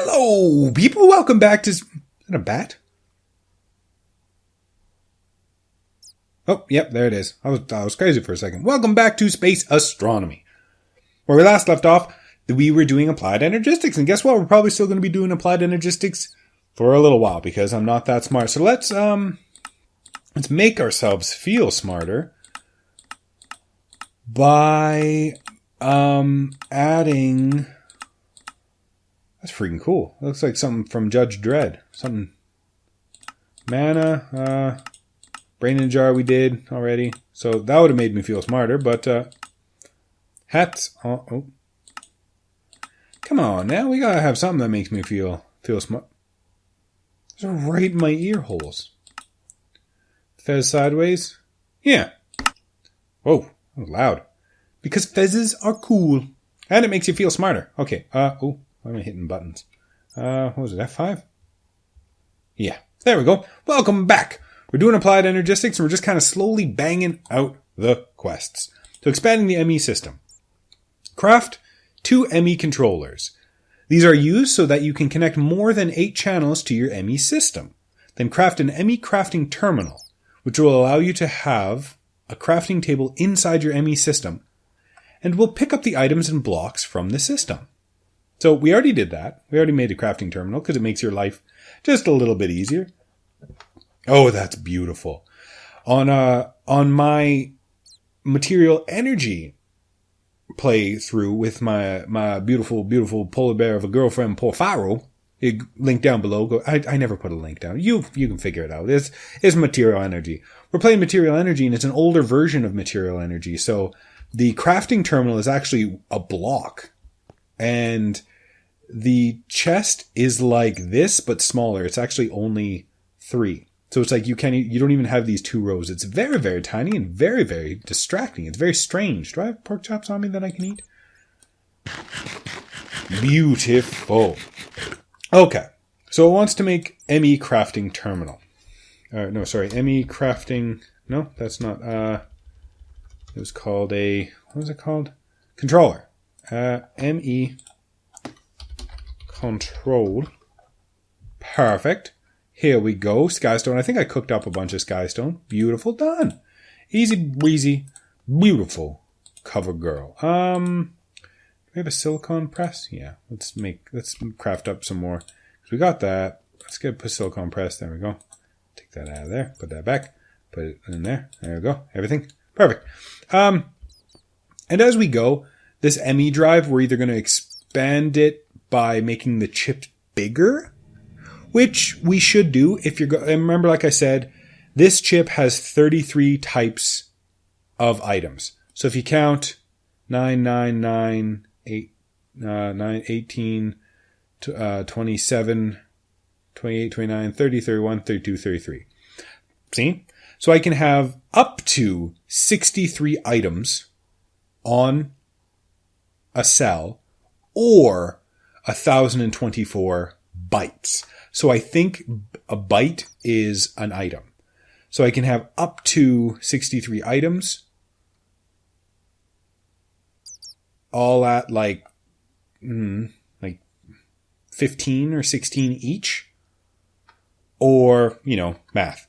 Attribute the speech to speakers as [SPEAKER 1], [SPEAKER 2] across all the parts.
[SPEAKER 1] Hello, people. Welcome back to... Is that a bat? Oh, yep, there it is. I was crazy for a second. Welcome back to Space Astronomy. Where we last left off, we were doing applied energistics. And guess what? We're probably still going to be doing applied energistics for a little while because I'm not that smart. So let's make ourselves feel smarter by adding... That's freaking cool. It looks like something from Judge Dredd. Something. Mana. Brain in a jar we did already. So that would have made me feel smarter. But hats. Oh. Come on now. We gotta have something that makes me feel smart. Those are right in my ear holes. Fez sideways. Yeah. Whoa. That was loud. Because fezzes are cool. And it makes you feel smarter. Okay. Why am I hitting buttons? What was it, F5? Yeah, there we go. Welcome back. We're doing applied energistics and we're just kind of slowly banging out the quests. So expanding the Emmy system. Craft 2 Emmy controllers. These are used so that you can connect more than 8 channels to your Emmy system. Then craft an Emmy crafting terminal, which will allow you to have a crafting table inside your Emmy system and will pick up the items and blocks from the system. So we already did that. We already made a crafting terminal because it makes your life just a little bit easier. Oh, that's beautiful. On my material energy playthrough with my beautiful, beautiful polar bear of a girlfriend, Porfaro, link down below. I never put a link down. You can figure it out. It's material energy. We're playing material energy and it's an older version of material energy. So the crafting terminal is actually a block. And the chest is like this, but smaller. It's actually only 3. So it's like you don't even have these 2 rows. It's very, very tiny and very, very distracting. It's very strange. Do I have pork chops on me that I can eat? Beautiful. Okay. So it wants to make Emmy crafting terminal. Emmy crafting. No, that's not. It was called what was it called? Controller. Emmy Control. Perfect. Here we go. Skystone. I think I cooked up a bunch of skystone. Beautiful. Done. Easy breezy. Beautiful. Cover girl. Do we have a silicone press? Yeah. Let's craft up some more. We got that. Let's put silicone press. There we go. Take that out of there. Put that back. Put it in there. There we go. Everything. Perfect. And as we go, this Emmy drive, we're either going to expand it by making the chip bigger, which we should do if you're and remember, like I said, this chip has 33 types of items. So if you count 9, 9, 9, 8, 9, 18, 27, 28, 29, 30, 31, 32, 33. See? So I can have up to 63 items on a cell or 1,024 bytes. So I think a byte is an item. So I can have up to 63 items all at like 15 or 16 each, or, math.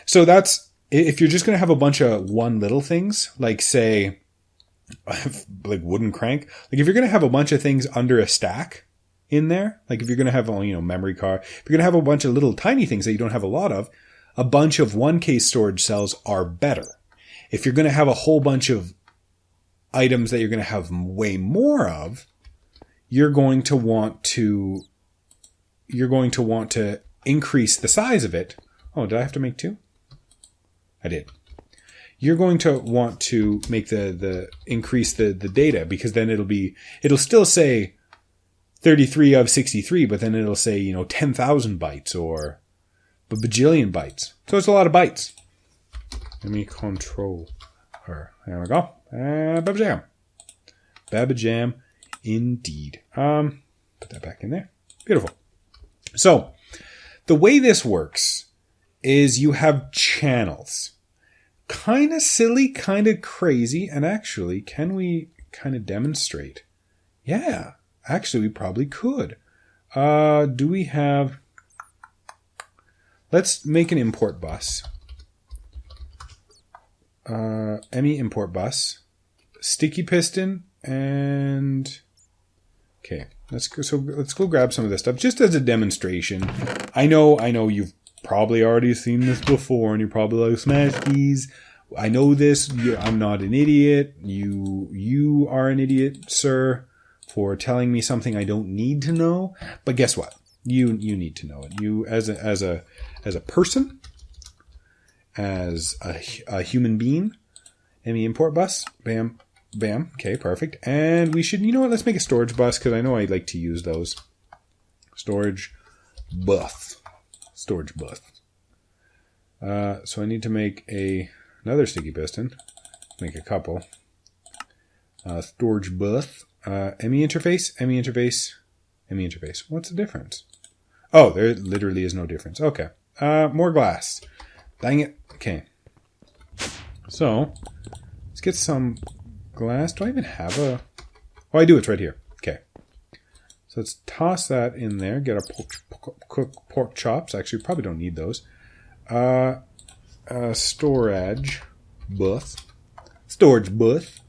[SPEAKER 1] So that's, if you're just going to have a bunch of one little things, like say, like wooden crank, like if you're going to have a bunch of things under a stack in there, like if you're going to have memory card, if you're going to have a bunch of little tiny things that you don't have a lot of, a bunch of 1K storage cells are better. If you're going to have a whole bunch of items that you're going to have way more of, you're going to want to increase the size of it. Oh, did I have to make 2? I did. You're going to want to make increase the data, because then it'll still say 33 of 63, but then it'll say, 10,000 bytes or a bajillion bytes. So it's a lot of bytes. Let me control her. There we go. Babajam. Babajam indeed. Put that back in there. Beautiful. So the way this works is you have channels. Kind of silly, kind of crazy. And actually, can we kind of demonstrate? Yeah, actually, we probably could. Do we have... Let's make an import bus. Emmy import bus. Sticky piston and... Okay, let's go grab some of this stuff just as a demonstration. I know you've probably already seen this before, and you're probably like, smash keys. I know this. I'm not an idiot. You are an idiot, sir, for telling me something I don't need to know. But guess what? You need to know it. You as a person, as a human being. Emmy import bus. Bam. Bam. Okay, perfect. And we should, you know what, let's make a storage bus, because I know I like to use those. Storage bus. Storage bus. So I need to make another sticky piston. Make a couple. Storage bus. Emmy interface. Emmy interface. Emmy interface. What's the difference? Oh, there literally is no difference. Okay. More glass. Dang it. Okay. So, let's get some... glass. Do I even have a... Oh, I do. It's right here. Okay. So let's toss that in there. Get our pork chops. Actually, we probably don't need those. Storage bus. Storage bus.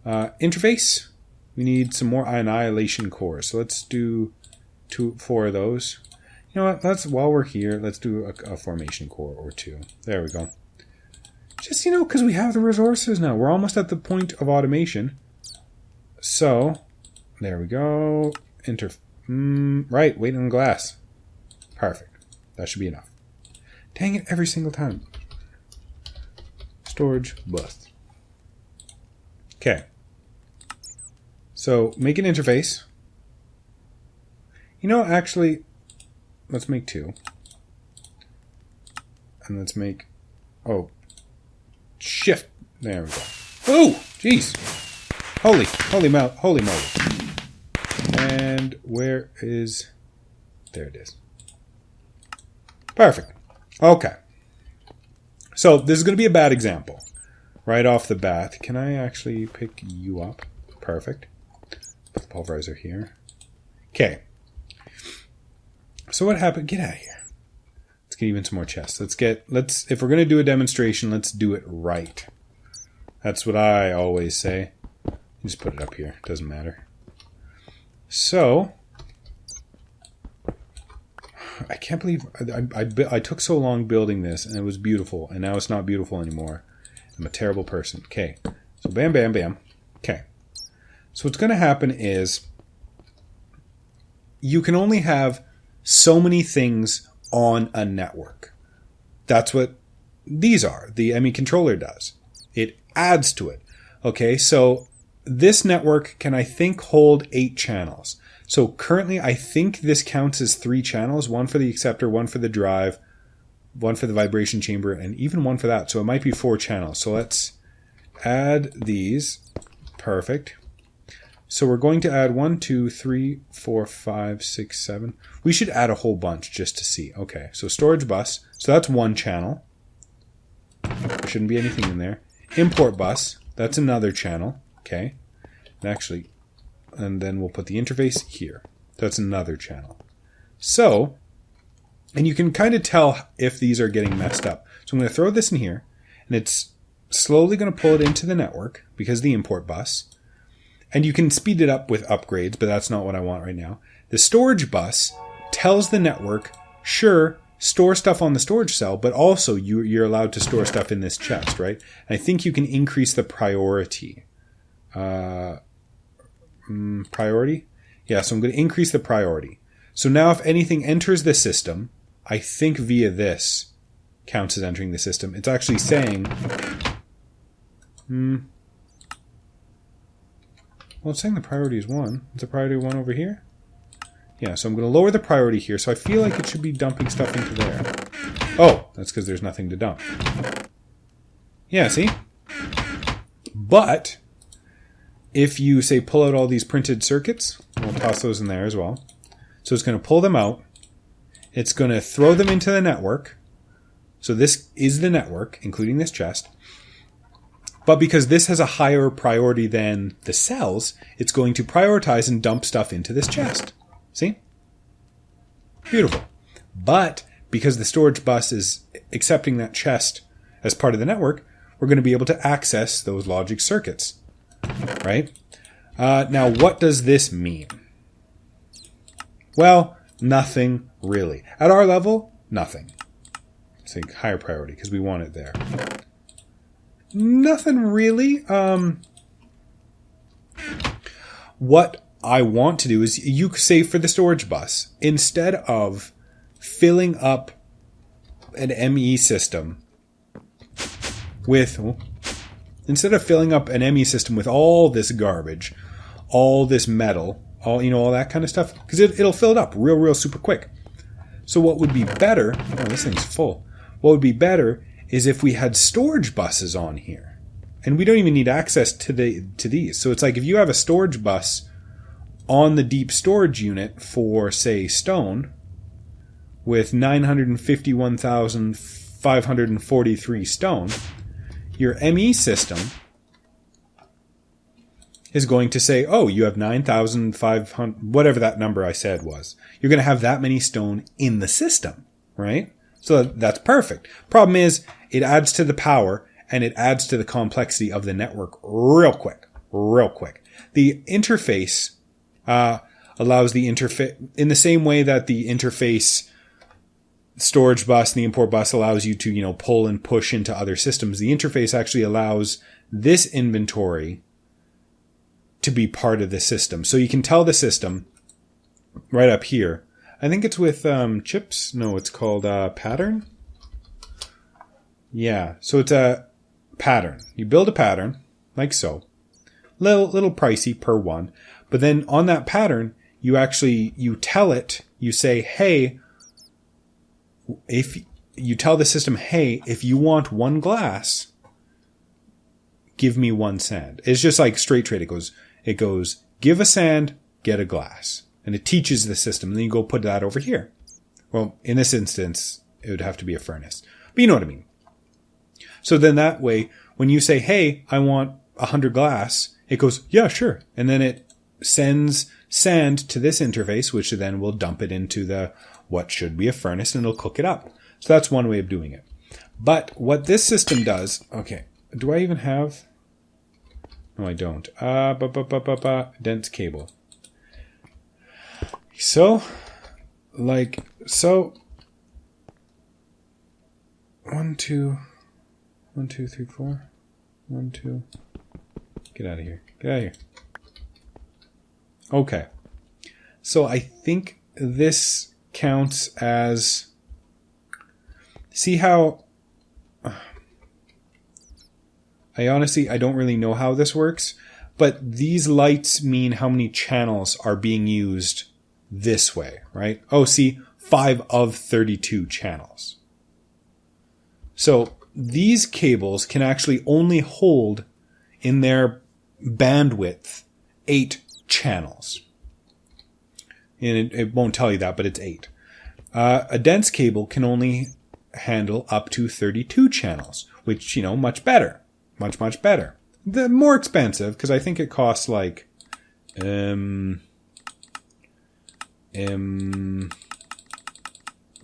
[SPEAKER 1] Interface. We need some more annihilation cores. So let's do 4 of those. You know what? While we're here, let's do a formation core or 2. There we go. Just, because we have the resources now. We're almost at the point of automation. So, there we go. Right, wait on glass. Perfect. That should be enough. Dang it, every single time. Storage bus. Okay. So, make an interface. Actually, let's make 2. And let's make... Oh, shift. There we go. Oh, jeez. Holy moly. And where is... There it is. Perfect. Okay. So this is going to be a bad example. Right off the bat. Can I actually pick you up? Perfect. Put the pulverizer here. Okay. So what happened? Get out of here. Let's get even some more chests. If we're going to do a demonstration, let's do it right. That's what I always say. Just put it up here. Doesn't matter. So, I can't believe I took so long building this, and it was beautiful, and now it's not beautiful anymore. I'm a terrible person. Okay. So, bam, bam, bam. Okay. So, what's going to happen is you can only have so many things on a network. That's what these are. The Emmy Controller does. It adds to it. Okay, so this network can, I think, hold 8 channels. So currently, I think this counts as 3 channels. 1 for the acceptor, 1 for the drive, 1 for the vibration chamber, and even 1 for that. So it might be 4 channels. So let's add these. Perfect. So we're going to add 1, 2, 3, 4, 5, 6, 7. We should add a whole bunch just to see. Okay, so storage bus. So that's 1 channel. There shouldn't be anything in there. Import bus. That's another channel. Okay. And then we'll put the interface here. That's another channel. So, and you can kind of tell if these are getting messed up. So I'm going to throw this in here, and it's slowly going to pull it into the network because the import bus. And you can speed it up with upgrades, but that's not what I want right now. The storage bus tells the network, sure, store stuff on the storage cell, but also you're allowed to store stuff in this chest, right? And I think you can increase the priority. Priority? Yeah, so I'm going to increase the priority. So now if anything enters the system, I think via this counts as entering the system. It's actually saying... Well, it's saying the priority is 1. It's a priority 1 over here. Yeah, so I'm going to lower the priority here. So I feel like it should be dumping stuff into there. Oh, that's because there's nothing to dump. Yeah, see? But if you, say, pull out all these printed circuits, we'll toss those in there as well. So it's going to pull them out. It's going to throw them into the network. So this is the network, including this chest. But because this has a higher priority than the cells, it's going to prioritize and dump stuff into this chest. See? Beautiful. But because the storage bus is accepting that chest as part of the network, we're going to be able to access those logic circuits, right? Now, what does this mean? Well, nothing really. At our level, nothing. It's a higher priority because we want it there. Nothing really. What I want to do is, you say for the storage bus, instead of filling up an ME system with all this garbage, all this metal, all that kind of stuff, because it'll fill it up real super quick. So what would be better, this thing's full. What would be better is if we had storage buses on here. And we don't even need access to these. So it's like if you have a storage bus on the deep storage unit for, say, stone, with 951,543 stone, your ME system is going to say, oh, you have 9,500, whatever that number I said was. You're going to have that many stone in the system, right? So that's perfect. Problem is, it adds to the power and it adds to the complexity of the network real quick. The interface allows the interface, in the same way that the interface storage bus and the import bus allows you to, pull and push into other systems. The interface actually allows this inventory to be part of the system. So you can tell the system right up here. I think it's with chips. No, it's called pattern. Yeah, so it's a pattern. You build a pattern like so. Little pricey per one. But then on that pattern, you tell it, you say, hey, if you tell the system, hey, if you want one glass, give me one sand. It's just like straight trade. It goes, give a sand, get a glass. And it teaches the system. And then you go put that over here. Well, in this instance, it would have to be a furnace. But you know what I mean. So then that way, when you say, hey, I want 100 glass, it goes, yeah, sure. And then it sends sand to this interface, which then will dump it into what should be a furnace, and it'll cook it up. So that's one way of doing it. But what this system does, okay, do I even have... No, I don't. Dense cable. So, 1, 2, 1, 2, 3, 4. 1, 2. Get out of here. Okay. So I think this counts as... See how... I don't really know how this works, but these lights mean how many channels are being used this way, right? Oh, see, 5 of 32 channels. So these cables can actually only hold in their bandwidth 8 channels. And it won't tell you that, but it's 8. A dense cable can only handle up to 32 channels, which, much better. Much better. The more expensive, because I think it costs like... where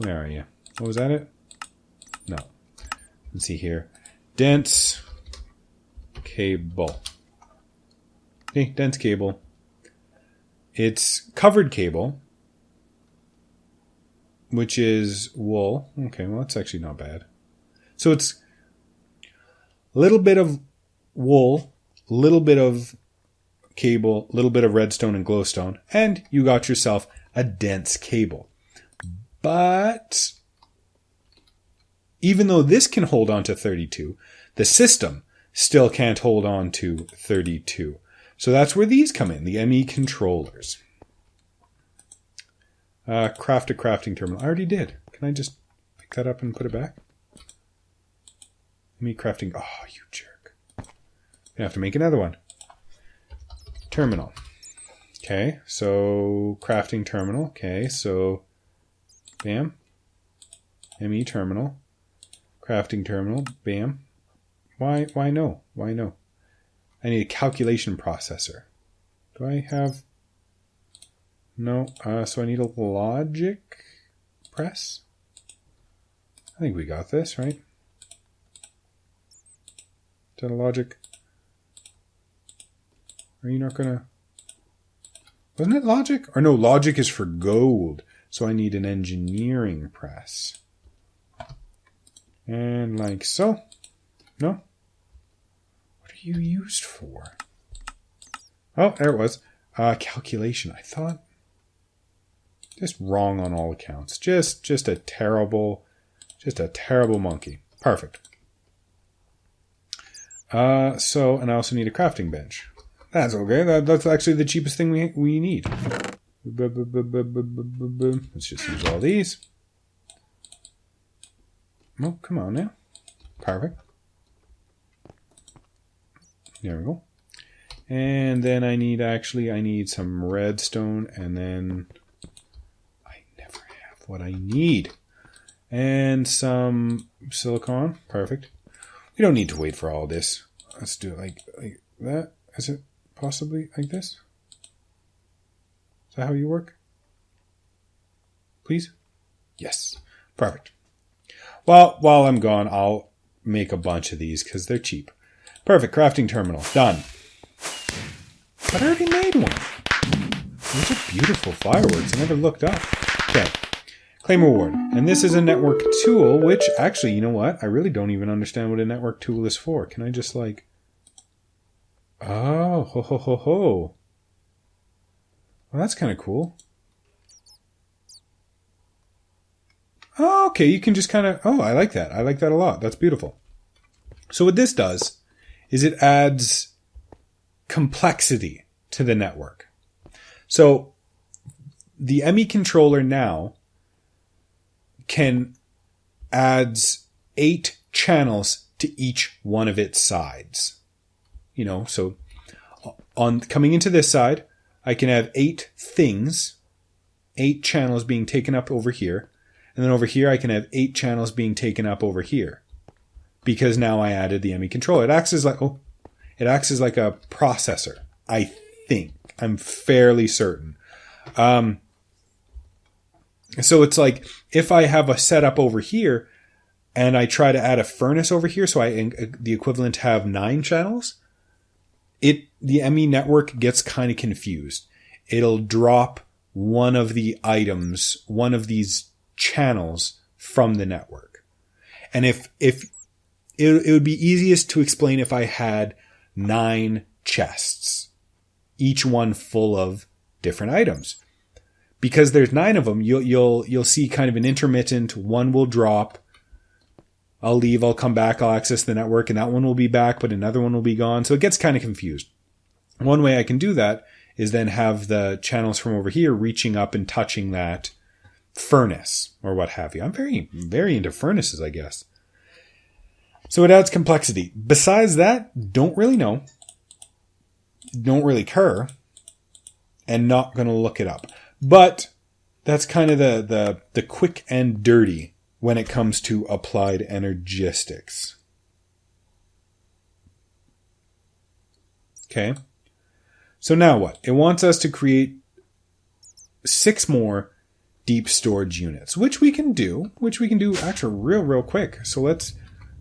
[SPEAKER 1] are you? Oh, was that it? No. Let's see here. Dense cable. Okay, dense cable. It's covered cable, which is wool. Okay, well, that's actually not bad. So it's a little bit of wool, a little bit of cable, a little bit of redstone and glowstone, and you got yourself a dense cable. But even though this can hold on to 32, the system still can't hold on to 32. So that's where these come in, the Emmy Controllers. Craft a crafting terminal. I already did. Can I just pick that up and put it back? Emmy crafting. Oh, you jerk. I have to make another one. Terminal. Okay, so crafting terminal. Okay, so bam. ME terminal. Crafting terminal. Bam. Why no? Why no? I need a calculation processor. Do I have... No, so I need a logic press. I think we got this, right? Is that a logic? Are you not gonna... Wasn't it logic? Or no, logic is for gold. So I need an engineering press. And like so. No? What are you used for? Oh, there it was. Calculation. I thought... Just wrong on all accounts. Just a terrible monkey. Perfect. And I also need a crafting bench. That's okay. That's actually the cheapest thing we need. Let's just use all these. Oh, come on now. Perfect. There we go. And then I need some redstone, and then I never have what I need. And some silicon. Perfect. We don't need to wait for all this. Let's do it like that. Is it possibly like this? Is that how you work? Please? Yes. Perfect. Well, while I'm gone, I'll make a bunch of these because they're cheap. Perfect. Crafting terminal. Done. But I already made one. Those are beautiful fireworks. I never looked up. Okay. Claim reward. And this is a network tool, which actually, you know what? I really don't even understand what a network tool is for. Can I just like... Oh, ho, ho, ho, ho. Well, that's kind of cool. Oh, okay, you can just kind of... Oh, I like that. I like that a lot. That's beautiful. So what this does is it adds complexity to the network. So the Emmy Controller now adds 8 channels to each one of its sides. You know, so on coming into this side, I can have 8 things, 8 channels being taken up over here. And then over here, I can have 8 channels being taken up over here. Because now I added the Emmy Controller. It acts as like a processor, I think. I'm fairly certain. So it's like, if I have a setup over here, and I try to add a furnace over here, so the equivalent have 9 channels, the Emmy network gets kind of confused. It'll drop one of the items, one of these channels from the network. And if it would be easiest to explain if I had 9 chests, each one full of different items. Because there's 9 of them, you'll see kind of an intermittent, one will drop, I'll leave, I'll come back, I'll access the network, and that one will be back, but another one will be gone. So it gets kind of confused. One way I can do that is then have the channels from over here reaching up and touching that furnace or what have you. I'm very, very into furnaces, I guess. So it adds complexity. Besides that, don't really know. Don't really care. And not going to look it up. But that's kind of the quick and dirty when it comes to applied energistics. Okay. So now what? It wants us to create 6 more deep storage units, which we can do actually real quick. So let's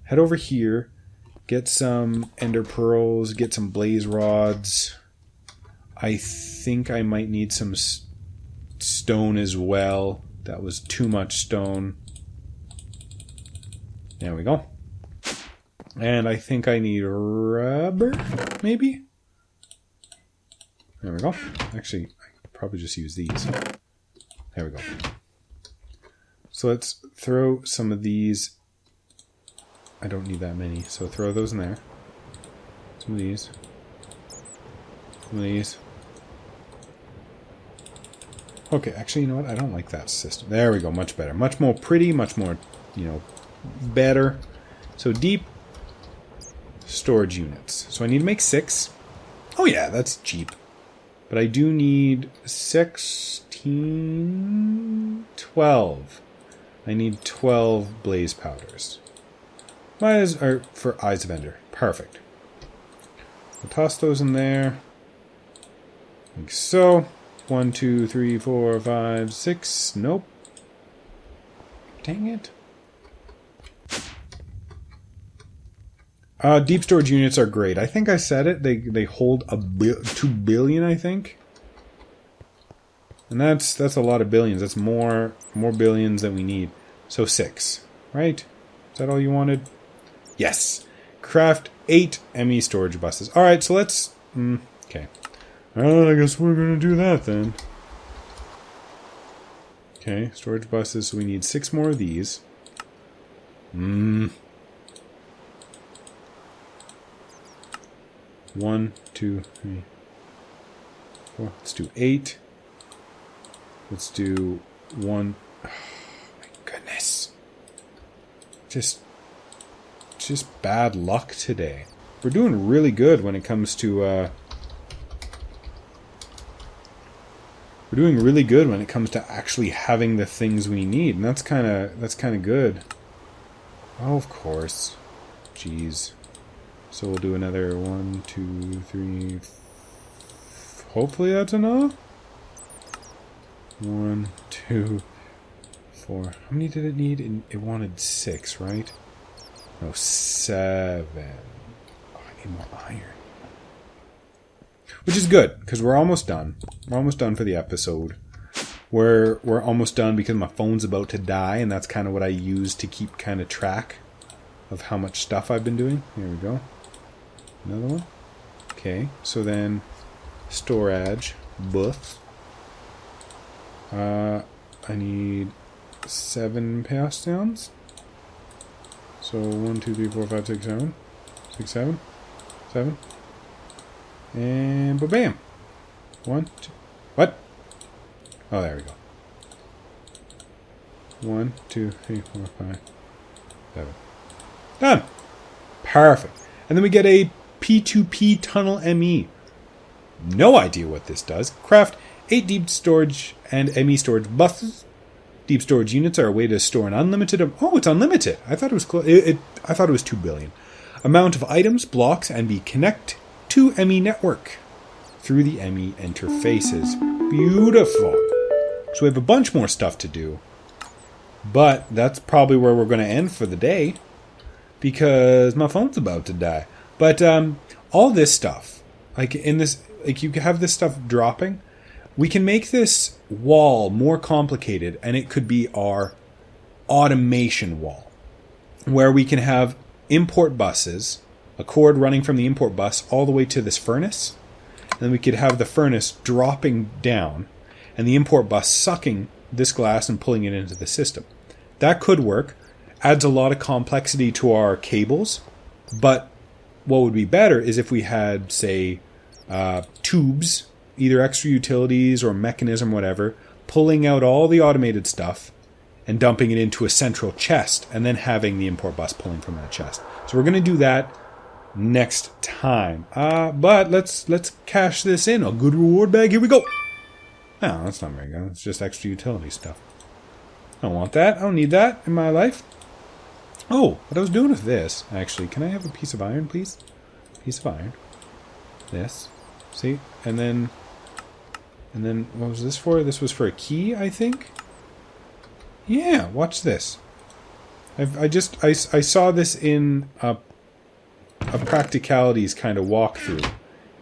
[SPEAKER 1] head over here, get some ender pearls, get some blaze rods. I think I might need some stone as well. That was too much stone. There we go. And I think I need rubber, maybe? There we go. Actually, I could probably just use these. There we go. So let's throw some of these. I don't need that many, so throw those in there. Some of these. Some of these. Okay, actually, you know what? I don't like that system. There we go. Much better. Much more pretty. Much more, better. So deep storage units. So I need to make 6. Oh yeah, that's cheap. But I do need 12. I need 12 blaze powders. Eyes are for Eyes of Ender. Perfect. I'll toss those in there. Like so. 1, 2, 3, 4, 5, 6. Nope. Dang it. Deep storage units are great. I think I said it. They hold 2 billion, I think. And that's a lot of billions. That's more billions than we need. So 6, right? Is that all you wanted? Yes. Craft 8 Emmy storage buses. All right, so let's... okay. I guess we're going to do that then. Okay, storage buses. So we need 6 more of these. 1, 2, 3, 4. Let's do 8. Let's do 1. Oh, my goodness. Just bad luck today. We're doing really good when it comes to we're doing really good when it comes to actually having the things we need, and that's kind of good. Oh, of course. Jeez. So we'll do another 1, 2, 3. Hopefully that's enough. 1, 2, 4. How many did it need? It wanted 6, right? No, 7. Oh, I need more iron. Which is good, because we're almost done. We're almost done for the episode. We're almost done because my phone's about to die, and that's kind of what I use to keep kind of track of how much stuff I've been doing. Here we go. Another one. Okay, so then storage, bus. I need 7 pass downs. So 1, 2, 3, 4, 5, 6, 7. 6, 7. 7. And ba-bam. 1, 2. What? Oh, there we go. 1, 2, 3, 4, 5, 7. Done. Perfect. And then we get a P2P tunnel ME. No idea what this does. Craft 8 deep storage and ME storage buses. Deep storage units are a way to store an unlimited... Oh, it's unlimited. I thought it was I thought it was 2 billion. Amount of items, blocks, and be connect to ME network through the ME interfaces. Beautiful. So we have a bunch more stuff to do. But that's probably where we're going to end for the day, because my phone's about to die. But all this stuff, like you have this stuff dropping. We can make this wall more complicated, and it could be our automation wall, where we can have import buses, a cord running from the import bus all the way to this furnace. And then we could have the furnace dropping down, and the import bus sucking this glass and pulling it into the system. That could work. Adds a lot of complexity to our cables, but what would be better is if we had, say, tubes, either extra utilities or mechanism, whatever, pulling out all the automated stuff and dumping it into a central chest, and then having the import bus pulling from that chest. So we're going to do that next time. But let's cash this in. A good reward bag. Here we go. No, that's not very good. It's just extra utility stuff. I don't want that. I don't need that in my life. Oh, what I was doing with this, actually. Can I have a piece of iron, please? Piece of iron. This. See? And then what was this for? This was for a key, I think? Yeah, watch this. I saw this in a practicalities kind of walkthrough.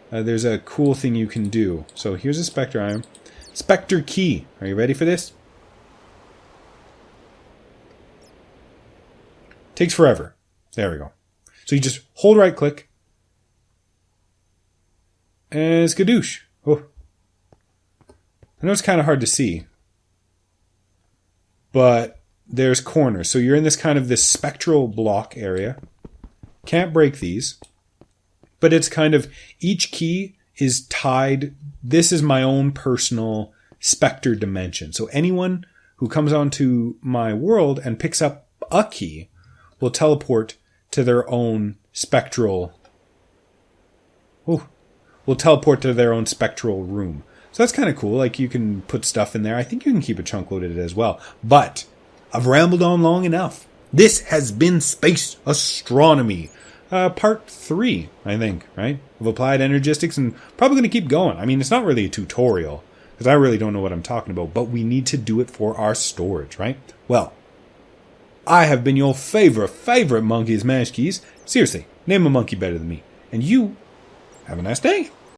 [SPEAKER 1] There's a cool thing you can do. So here's a Spectre iron. Spectre key. Are you ready for this? Takes forever. There we go. So you just hold right click. And skadoosh. Oh. I know it's kind of hard to see. But there's corners. So you're in this spectral block area. Can't break these. But it's kind of, each key is tied. This is my own personal Spectre dimension. So anyone who comes onto my world and picks up a key will teleport to their own spectral... will teleport to their own spectral room. So that's kind of cool. Like, you can put stuff in there. I think you can keep it chunk loaded as well. But I've rambled on long enough. This has been Space Astronomy. Part 3, I think, right? Of Applied Energistics, and probably going to keep going. I mean, it's not really a tutorial, because I really don't know what I'm talking about, but we need to do it for our storage, right? Well, I have been your favorite monkey, Smashkeys. Seriously, name a monkey better than me. And you have a nice day.